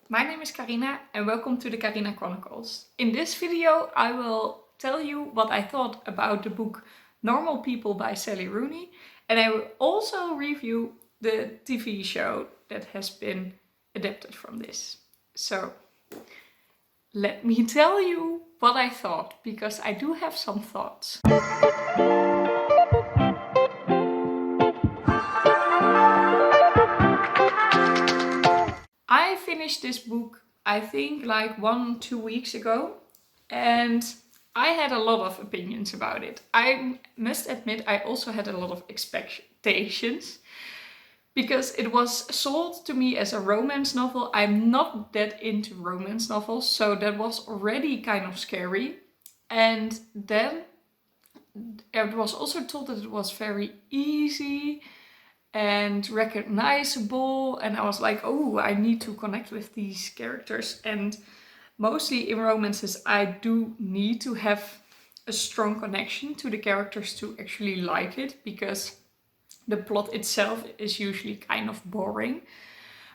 My name is Carina and welcome to the Carina Chronicles. In this video I will tell you what I thought about the book Normal People by Sally Rooney, and I will also review the TV show that has been adapted from this. So let me tell you what I thought, because I do have some thoughts. I finished this book, I think like 1-2 weeks ago, and I had a lot of opinions about it. I must admit I also had a lot of expectations, because it was sold to me as a romance novel. I'm not that into romance novels, so that was already kind of scary. And then it was also told that it was very easy and recognizable, and I was like, oh, I need to connect with these characters. And mostly in romances I do need to have a strong connection to the characters to actually like it, because the plot itself is usually kind of boring.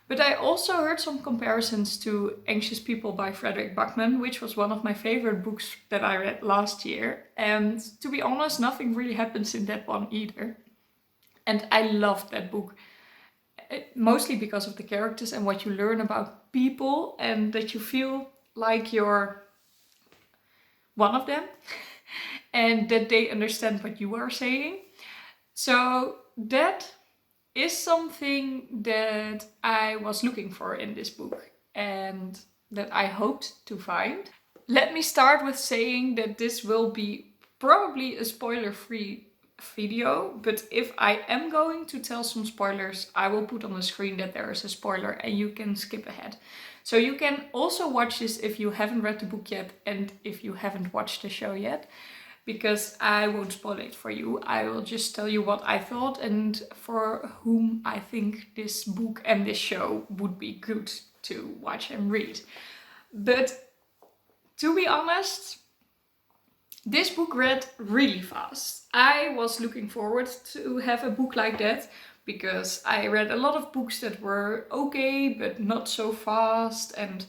But I also heard some comparisons to Anxious People by Frederick Backman, which was one of my favorite books that I read last year. And to be honest, nothing really happens in that one either. And I loved that book, mostly because of the characters and what you learn about people, and that you feel like you're one of them and that they understand what you are saying. So that is something that I was looking for in this book and that I hoped to find. Let me start with saying that this will be probably a spoiler-free video, but if I am going to tell some spoilers, I will put on the screen that there is a spoiler and you can skip ahead. So you can also watch this if you haven't read the book yet and if you haven't watched the show yet, because I won't spoil it for you. I will just tell you what I thought and for whom I think this book and this show would be good to watch and read. But to be honest, this book read really fast. I was looking forward to have a book like that, because I read a lot of books that were okay but not so fast, and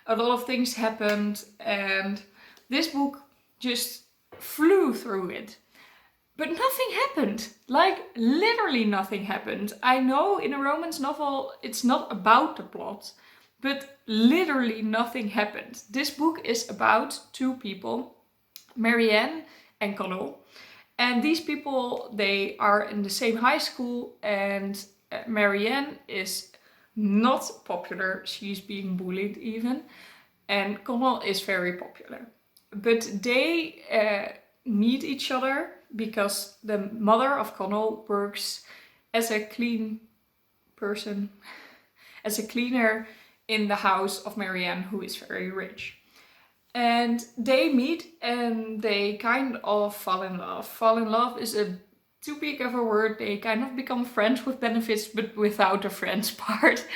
a lot of things happened, and this book just flew through it. But nothing happened. Like, literally nothing happened. I know in a romance novel it's not about the plot, but literally nothing happened. This book is about two people, Marianne and Connell. And these people, they are in the same high school, and Marianne is not popular. She's being bullied even. And Connell is very popular. But they meet each other because the mother of Connell works as a clean person, as a cleaner in the house of Marianne, who is very rich. And they meet and they kind of fall in love. Fall in love is a too big of a word. They kind of become friends with benefits, but without the friends part.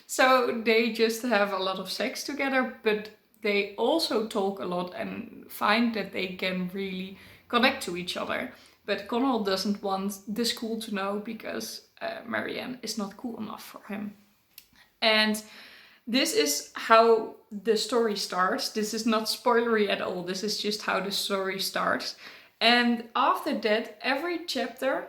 So they just have a lot of sex together, but they also talk a lot and find that they can really connect to each other. But Connell doesn't want the school to know, because Marianne is not cool enough for him. And this is how the story starts. This is not spoilery at all. This is just how the story starts. And after that, every chapter,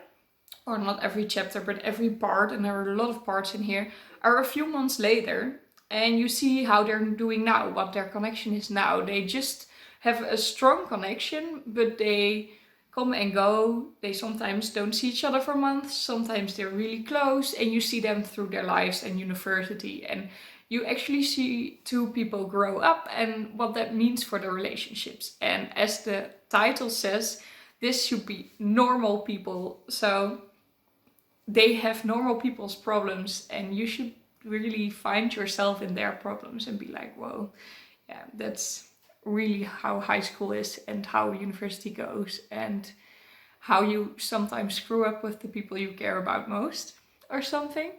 or not every chapter, but every part, and there are a lot of parts in here, are a few months later. And you see how they're doing now, what their connection is now. They just have a strong connection, but they come and go. They sometimes don't see each other for months. Sometimes they're really close, and you see them through their lives and university. And you actually see two people grow up and what that means for their relationships. And as the title says, this should be normal people. So they have normal people's problems, and you should really find yourself in their problems and be like, whoa, yeah, that's really how high school is and how university goes, and how you sometimes screw up with the people you care about most or something.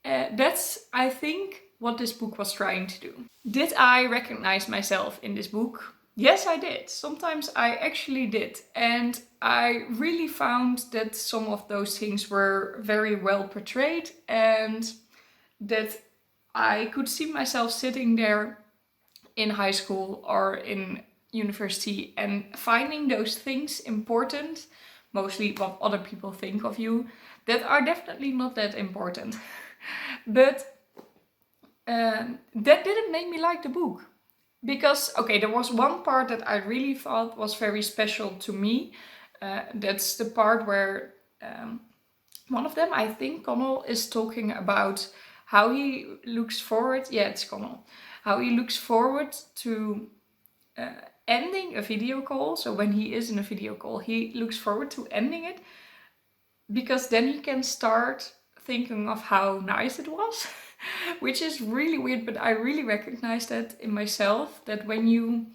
That's, I think, what this book was trying to do. Did I recognize myself in this book? Yes, I did. Sometimes I actually did. And I really found that some of those things were very well portrayed, and that I could see myself sitting there in high school or in university and finding those things important, mostly what other people think of you, that are definitely not that important. But that didn't make me like the book. Because, okay, there was one part that I really thought was very special to me. That's the part where one of them, I think Connell, is talking about how he looks forward. Yeah, it's Connell. How he looks forward to ending a video call. So when he is in a video call, he looks forward to ending it, because then he can start thinking of how nice it was. Which is really weird, but I really recognize that in myself, that when you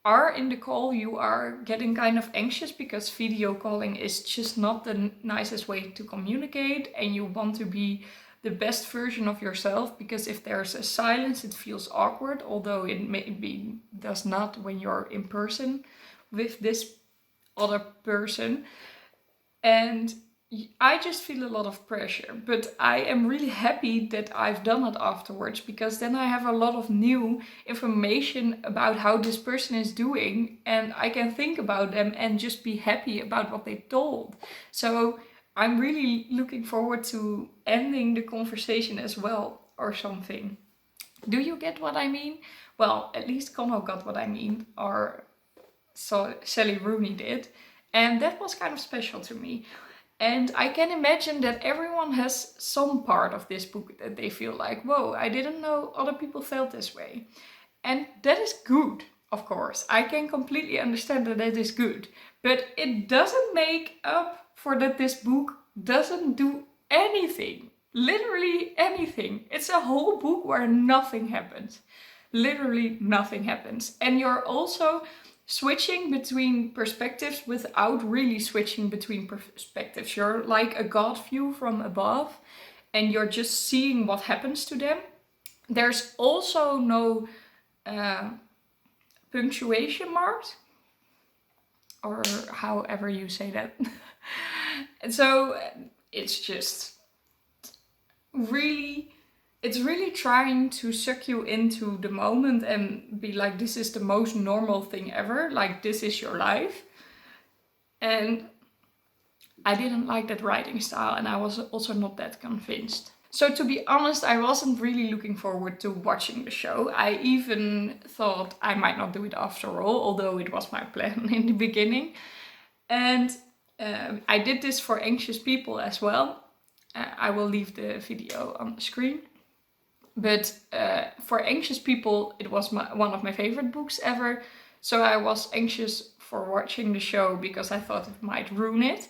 are in the call, you are getting kind of anxious because video calling is just not the nicest way to communicate, and you want to be the best version of yourself, because if there's a silence, it feels awkward, although it maybe does not when you're in person with this other person. And I just feel a lot of pressure, but I am really happy that I've done it afterwards, because then I have a lot of new information about how this person is doing, and I can think about them and just be happy about what they told. So I'm really looking forward to ending the conversation as well, or something. Do you get what I mean? Well, at least Connell got what I mean, or so Sally Rooney did, and that was kind of special to me. And I can imagine that everyone has some part of this book that they feel like, whoa, I didn't know other people felt this way. And that is good, of course. I can completely understand that that is good. But it doesn't make up for that this book doesn't do anything. Literally anything. It's a whole book where nothing happens. Literally nothing happens. And you're also switching between perspectives without really switching between perspectives. You're like a God view from above, and you're just seeing what happens to them. There's also no punctuation marks, or however you say that. And so it's just really, it's really trying to suck you into the moment and be like, this is the most normal thing ever. Like, this is your life. And I didn't like that writing style, and I was also not that convinced. So to be honest, I wasn't really looking forward to watching the show. I even thought I might not do it after all, although it was my plan in the beginning. And I did this for anxious people as well. I will leave the video on the screen. But for anxious people, it was one of my favorite books ever. So I was anxious for watching the show because I thought it might ruin it.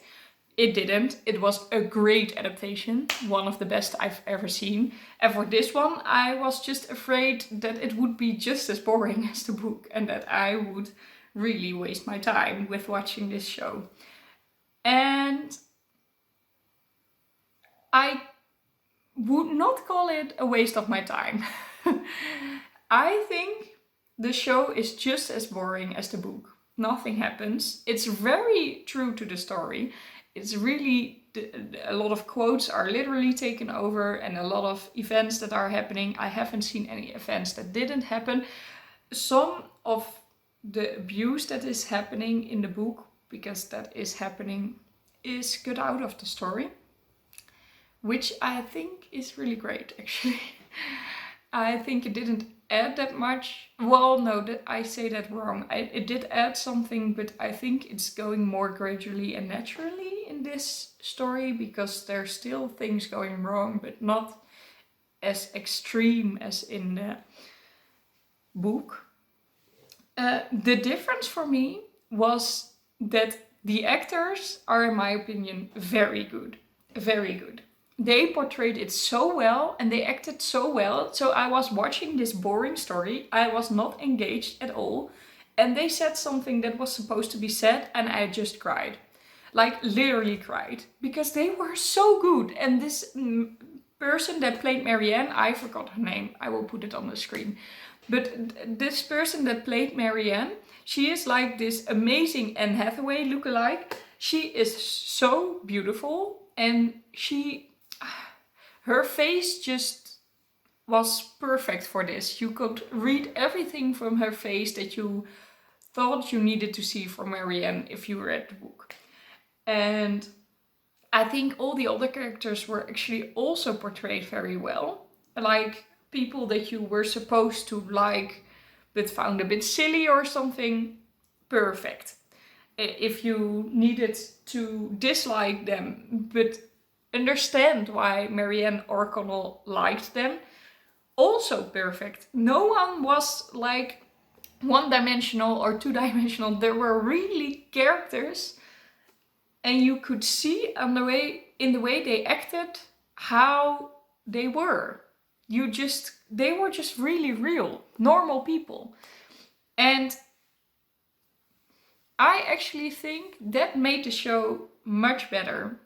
It didn't. It was a great adaptation, one of the best I've ever seen. And for this one, I was just afraid that it would be just as boring as the book, and that I would really waste my time with watching this show. And I would not call it a waste of my time. I think the show is just as boring as the book. Nothing happens. It's very true to the story. It's really, a lot of quotes are literally taken over, and a lot of events that are happening. I haven't seen any events that didn't happen. Some of the abuse that is happening in the book, because that is happening, is cut out of the story, which I think is really great, actually. I think it didn't add that much. Well, no, I say that wrong. It did add something, but I think it's going more gradually and naturally in this story, because there's still things going wrong, but not as extreme as in the book. The difference for me was that the actors are, in my opinion, very good. Very good. They portrayed it so well, and they acted so well. So I was watching this boring story. I was not engaged at all. And they said something that was supposed to be said, and I just cried. Like, literally cried. Because they were so good. And this person that played Marianne, I forgot her name. I will put it on the screen. But this person that played Marianne, she is like this amazing Anne Hathaway lookalike. She is so beautiful, and her face just was perfect for this. You could read everything from her face that you thought you needed to see from Marianne if you read the book. And I think all the other characters were actually also portrayed very well. Like people that you were supposed to like but found a bit silly or something, perfect. If you needed to dislike them but understand why Marianne or Connell liked them, also perfect. No one was like one-dimensional or two-dimensional. There were really characters, and you could see in the way they acted how they were. They were just really real, normal people. And I actually think that made the show much better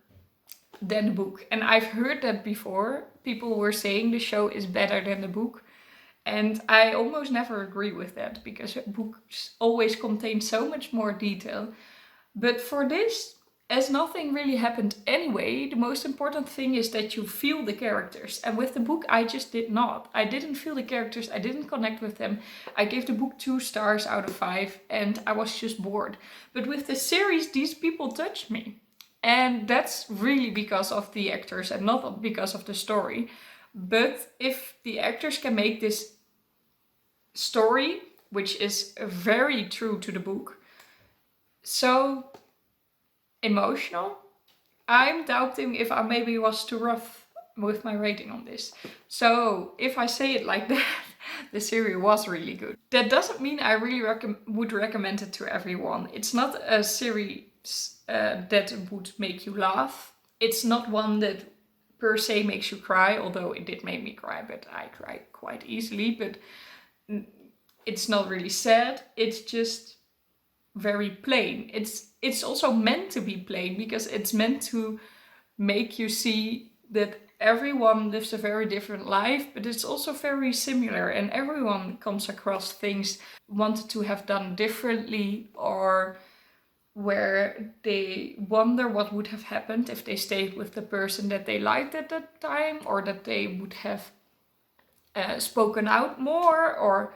than the book. And I've heard that before. People were saying the show is better than the book. And I almost never agree with that, because books always contain so much more detail. But for this, as nothing really happened anyway, the most important thing is that you feel the characters. And with the book, I just did not. I didn't feel the characters, I didn't connect with them. I gave the book 2 stars out of 5 and I was just bored. But with the series, these people touched me. And that's really because of the actors and not because of the story. But if the actors can make this story, which is very true to the book, so emotional, I'm doubting if I maybe was too rough with my rating on this. So if I say it like that, the series was really good. That doesn't mean I really would recommend it to everyone. It's not a series that would make you laugh. It's not one that per se makes you cry, although it did make me cry, but I cried quite easily. But it's not really sad. It's just very plain. It's also meant to be plain because it's meant to make you see that everyone lives a very different life, but it's also very similar, and everyone comes across things wanted to have done differently, or where they wonder what would have happened if they stayed with the person that they liked at that time, or that they would have spoken out more, or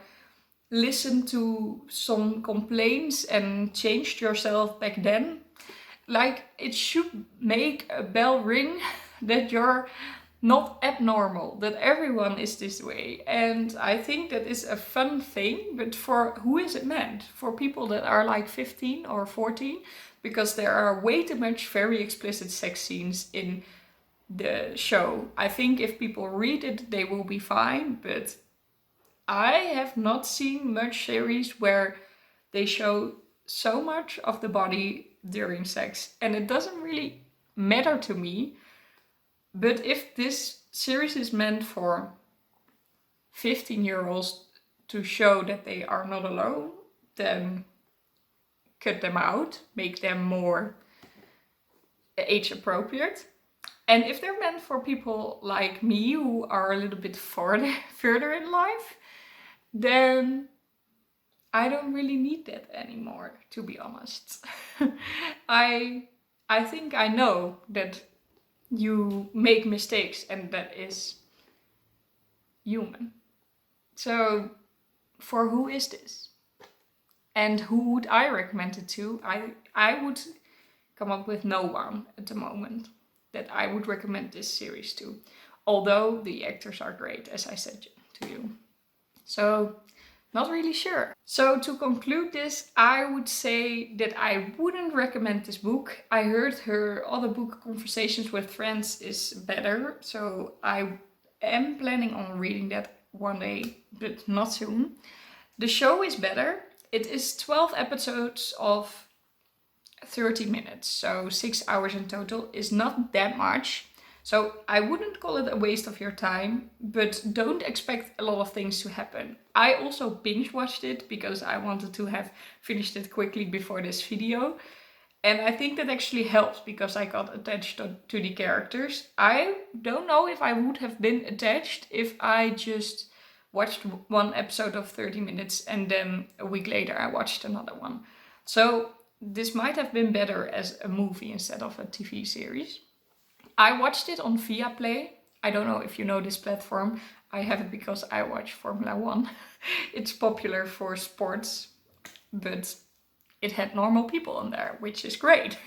listened to some complaints and changed yourself back then. Like, it should make a bell ring that you're not abnormal, that everyone is this way. And I think that is a fun thing, but for who is it meant? For people that are like 15 or 14? Because there are way too much very explicit sex scenes in the show. I think if people read it, they will be fine, but I have not seen much series where they show so much of the body during sex, and it doesn't really matter to me. But if this series is meant for 15-year-olds to show that they are not alone, then cut them out, make them more age appropriate. And if they're meant for people like me who are a little bit further in life, then I don't really need that anymore, to be honest. I think I know that you make mistakes, and that is human. So for who is this? And who would I recommend it to? I would come up with no one at the moment that I would recommend this series to. Although the actors are great, as I said to you. So, not really sure. So to conclude this, I would say that I wouldn't recommend this book. I heard her other book, Conversations with Friends, is better. So I am planning on reading that one day, but not soon. The show is better. It is 12 episodes of 30 minutes. So 6 hours in total is not that much. So I wouldn't call it a waste of your time, but don't expect a lot of things to happen. I also binge watched it because I wanted to have finished it quickly before this video. And I think that actually helps because I got attached to the characters. I don't know if I would have been attached if I just watched one episode of 30 minutes and then a week later I watched another one. So this might have been better as a movie instead of a TV series. I watched it on Viaplay. I don't know if you know this platform. I have it because I watch Formula 1. It's popular for sports, but it had normal people on there, which is great.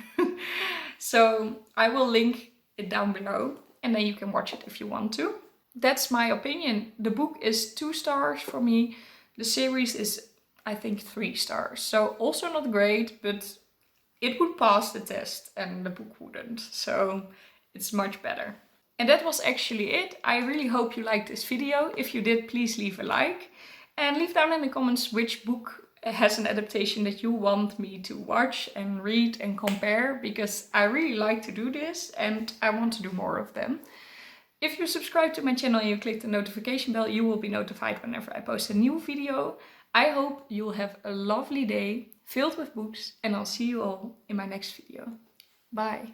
So I will link it down below and then you can watch it if you want to. That's my opinion. The book is 2 stars for me. The series is, I think, 3 stars. So also not great, but it would pass the test and the book wouldn't. So it's much better. And that was actually it. I really hope you liked this video. If you did, please leave a like. And leave down in the comments which book has an adaptation that you want me to watch and read and compare. Because I really like to do this and I want to do more of them. If you subscribe to my channel and you click the notification bell, you will be notified whenever I post a new video. I hope you'll have a lovely day filled with books and I'll see you all in my next video. Bye!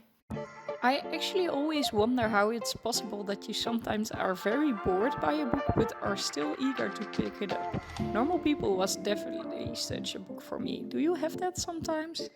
I actually always wonder how it's possible that you sometimes are very bored by a book but are still eager to pick it up. Normal People was definitely such a book for me. Do you have that sometimes?